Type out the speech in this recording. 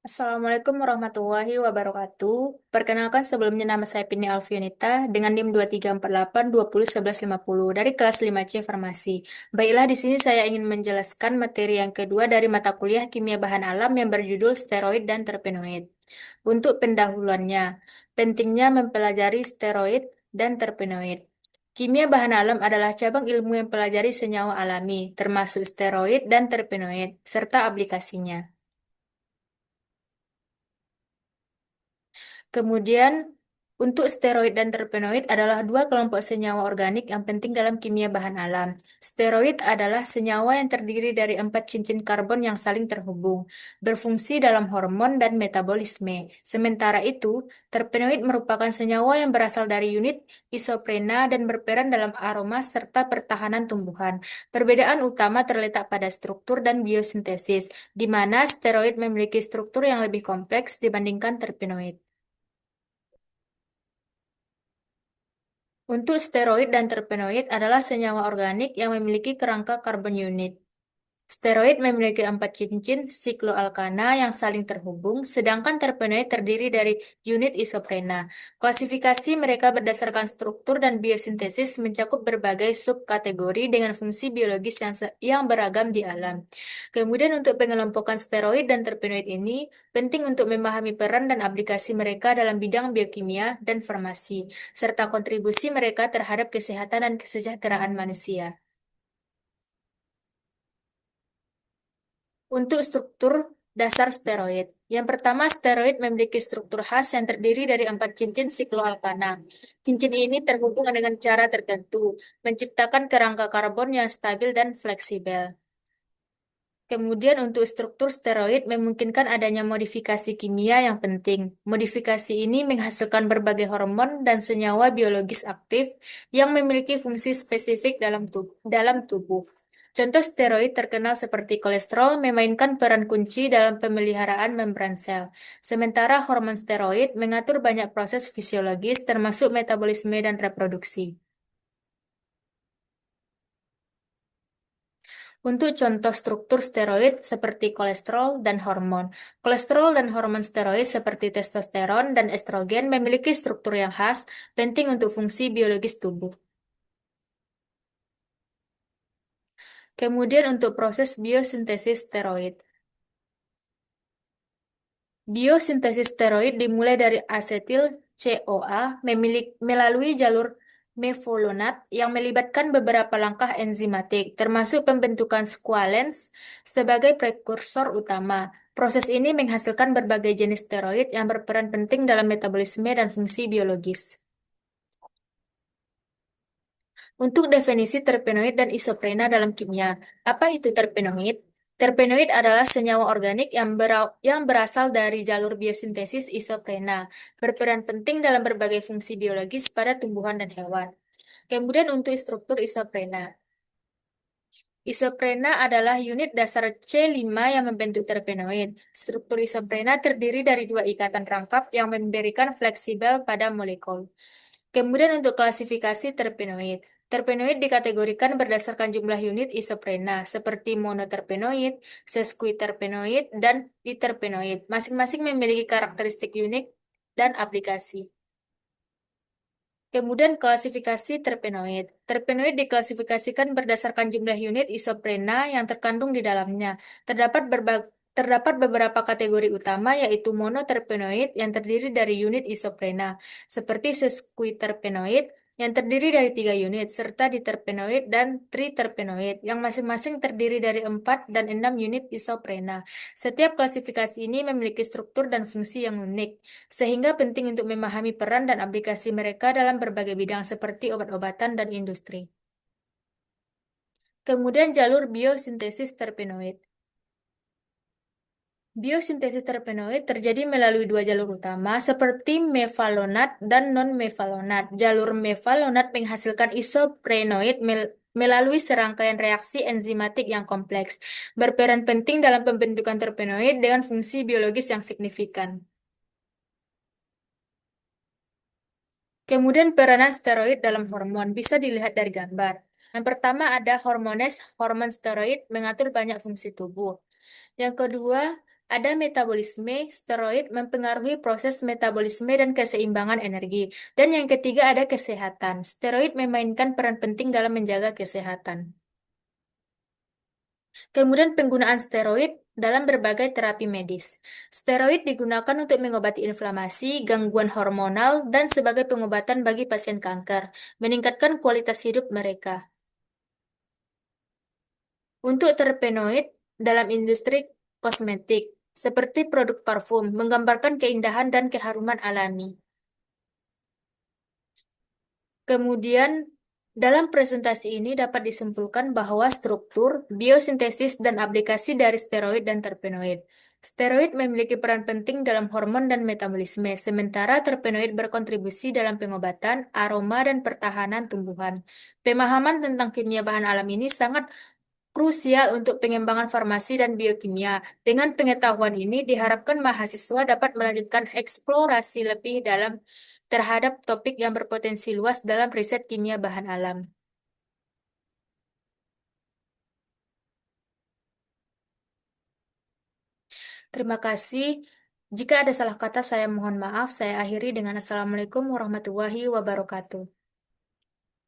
Assalamualaikum warahmatullahi wabarakatuh. Perkenalkan sebelumnya nama saya Pini Alfionita dengan NIM 2348201150 dari kelas 5C Farmasi. Baiklah, di sini saya ingin menjelaskan materi yang kedua dari mata kuliah Kimia Bahan Alam yang berjudul Steroid dan Terpenoid. Untuk pendahuluannya, pentingnya mempelajari steroid dan terpenoid. Kimia bahan alam adalah cabang ilmu yang mempelajari senyawa alami, termasuk steroid dan terpenoid, serta aplikasinya. Kemudian, untuk steroid dan terpenoid adalah dua kelompok senyawa organik yang penting dalam kimia bahan alam. Steroid adalah senyawa yang terdiri dari 4 cincin karbon yang saling terhubung, berfungsi dalam hormon dan metabolisme. Sementara itu, terpenoid merupakan senyawa yang berasal dari unit isoprena dan berperan dalam aroma serta pertahanan tumbuhan. Perbedaan utama terletak pada struktur dan biosintesis, di mana steroid memiliki struktur yang lebih kompleks dibandingkan terpenoid. Untuk steroid dan terpenoid adalah senyawa organik yang memiliki kerangka karbon unit. Steroid memiliki 4 cincin sikloalkana yang saling terhubung, sedangkan terpenoid terdiri dari unit isoprena. Klasifikasi mereka berdasarkan struktur dan biosintesis mencakup berbagai subkategori dengan fungsi biologis yang beragam di alam. Kemudian untuk pengelompokan steroid dan terpenoid ini penting untuk memahami peran dan aplikasi mereka dalam bidang biokimia dan farmasi, serta kontribusi mereka terhadap kesehatan dan kesejahteraan manusia. Untuk struktur dasar steroid. Yang pertama, steroid memiliki struktur khas yang terdiri dari 4 cincin sikloalkana. Cincin ini terhubung dengan cara tertentu, menciptakan kerangka karbon yang stabil dan fleksibel. Kemudian untuk struktur steroid memungkinkan adanya modifikasi kimia yang penting. Modifikasi ini menghasilkan berbagai hormon dan senyawa biologis aktif yang memiliki fungsi spesifik dalam tubuh. Contoh steroid terkenal seperti kolesterol memainkan peran kunci dalam pemeliharaan membran sel. Sementara hormon steroid mengatur banyak proses fisiologis termasuk metabolisme dan reproduksi. Untuk contoh struktur steroid seperti kolesterol dan hormon. Kolesterol dan hormon steroid seperti testosteron dan estrogen memiliki struktur yang khas, penting untuk fungsi biologis tubuh. Kemudian untuk proses biosintesis steroid. Biosintesis steroid dimulai dari asetil CoA melalui jalur mevalonat yang melibatkan beberapa langkah enzimatik, termasuk pembentukan squalene sebagai prekursor utama. Proses ini menghasilkan berbagai jenis steroid yang berperan penting dalam metabolisme dan fungsi biologis. Untuk definisi terpenoid dan isoprena dalam kimia, apa itu terpenoid? Terpenoid adalah senyawa organik yang berasal dari jalur biosintesis isoprena, berperan penting dalam berbagai fungsi biologis pada tumbuhan dan hewan. Kemudian untuk struktur isoprena. Isoprena adalah unit dasar C5 yang membentuk terpenoid. Struktur isoprena terdiri dari dua ikatan rangkap yang memberikan fleksibel pada molekul. Kemudian untuk klasifikasi terpenoid. Terpenoid dikategorikan berdasarkan jumlah unit isoprena, seperti monoterpenoid, sesquiterpenoid, dan diterpenoid. Masing-masing memiliki karakteristik unik dan aplikasi. Kemudian klasifikasi terpenoid. Terpenoid diklasifikasikan berdasarkan jumlah unit isoprena yang terkandung di dalamnya. Terdapat beberapa kategori utama yaitu monoterpenoid yang terdiri dari unit isoprena, seperti sesquiterpenoid yang terdiri dari 3 unit, serta diterpenoid dan triterpenoid yang masing-masing terdiri dari 4 dan 6 unit isoprena. Setiap klasifikasi ini memiliki struktur dan fungsi yang unik, sehingga penting untuk memahami peran dan aplikasi mereka dalam berbagai bidang seperti obat-obatan dan industri. Kemudian jalur biosintesis terpenoid. Biosintesis terpenoid terjadi melalui dua jalur utama seperti mevalonat dan non-mevalonat. Jalur mevalonat menghasilkan isoprenoid melalui serangkaian reaksi enzimatik yang kompleks, berperan penting dalam pembentukan terpenoid dengan fungsi biologis yang signifikan. Kemudian peranan steroid dalam hormon bisa dilihat dari gambar. Yang pertama ada hormones, hormon steroid mengatur banyak fungsi tubuh. Yang kedua, Ada metabolisme, steroid mempengaruhi proses metabolisme dan keseimbangan energi. Dan yang ketiga ada kesehatan. Steroid memainkan peran penting dalam menjaga kesehatan. Kemudian penggunaan steroid dalam berbagai terapi medis. Steroid digunakan untuk mengobati inflamasi, gangguan hormonal, dan sebagai pengobatan bagi pasien kanker, meningkatkan kualitas hidup mereka. Untuk terpenoid dalam industri kosmetik, seperti produk parfum, menggambarkan keindahan dan keharuman alami. Kemudian, dalam presentasi ini dapat disimpulkan bahwa struktur, biosintesis, dan aplikasi dari steroid dan terpenoid. Steroid memiliki peran penting dalam hormon dan metabolisme, sementara terpenoid berkontribusi dalam pengobatan, aroma, dan pertahanan tumbuhan. Pemahaman tentang kimia bahan alam ini sangat krusial untuk pengembangan farmasi dan biokimia. Dengan pengetahuan ini, diharapkan mahasiswa dapat melanjutkan eksplorasi lebih dalam terhadap topik yang berpotensi luas dalam riset kimia bahan alam. Terima kasih. Jika ada salah kata, saya mohon maaf. Saya akhiri dengan Assalamualaikum warahmatullahi wabarakatuh.